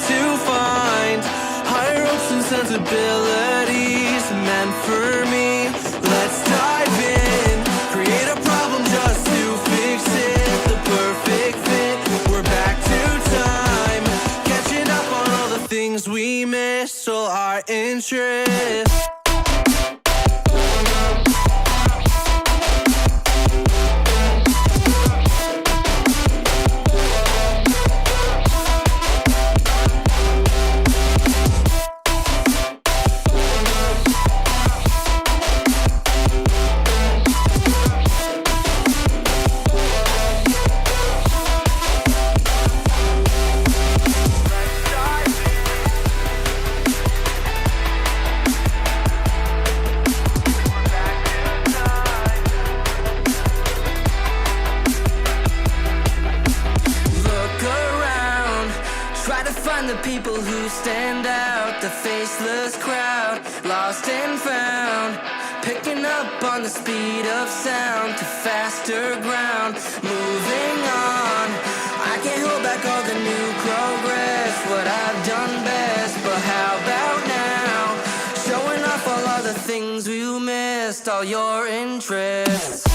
to find higher hopes and sensibilities meant for me. Let's dive in, create a problem just to fix it. The perfect fit, we're back to time, catching up on all the things we missed, so our interest. The people who stand out, the faceless crowd, lost and found, picking up on the speed of sound to faster ground, moving on. I can't hold back all the new progress, what I've done best, but how about now, showing off all of the things we missed, all your interests.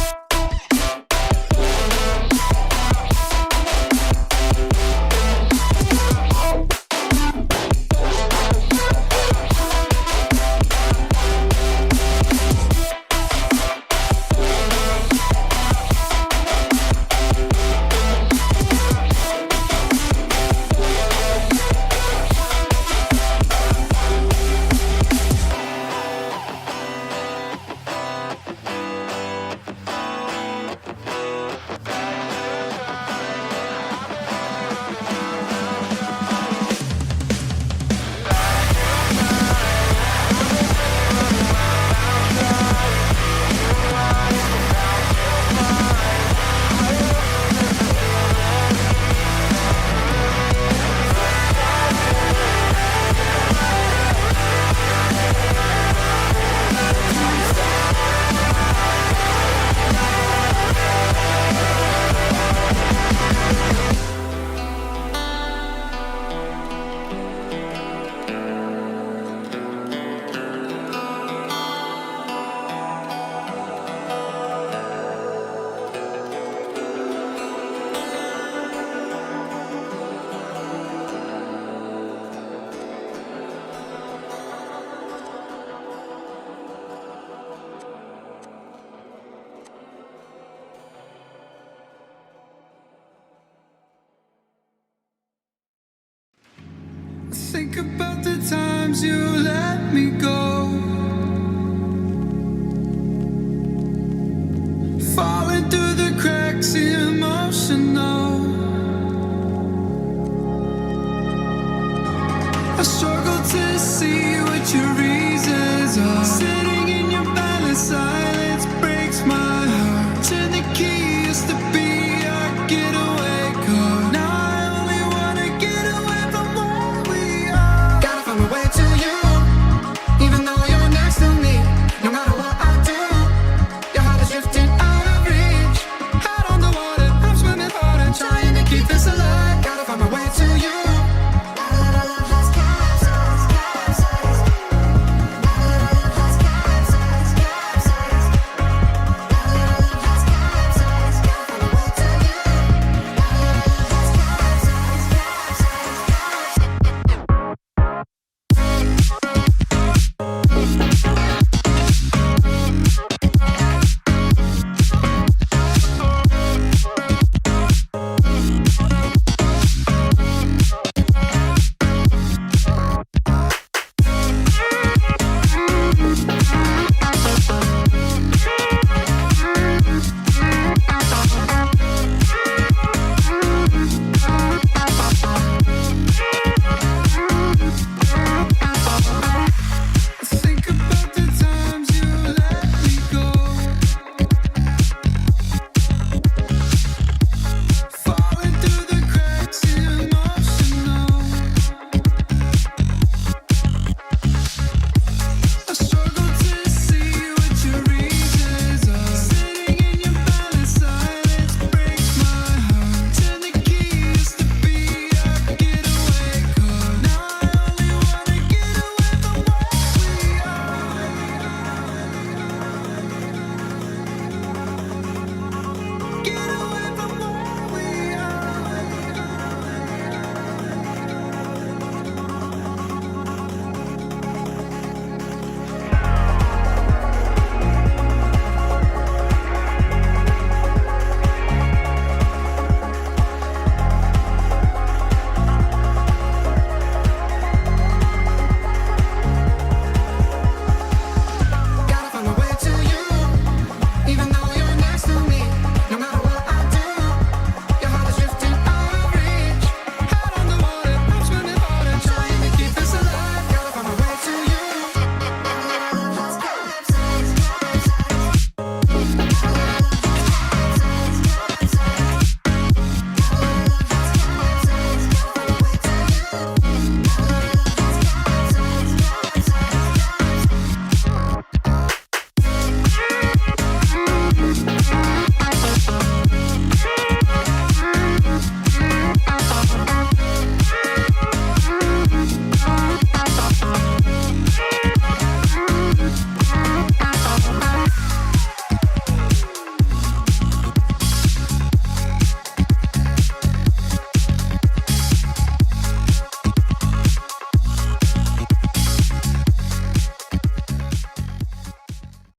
Think about the times you let me go.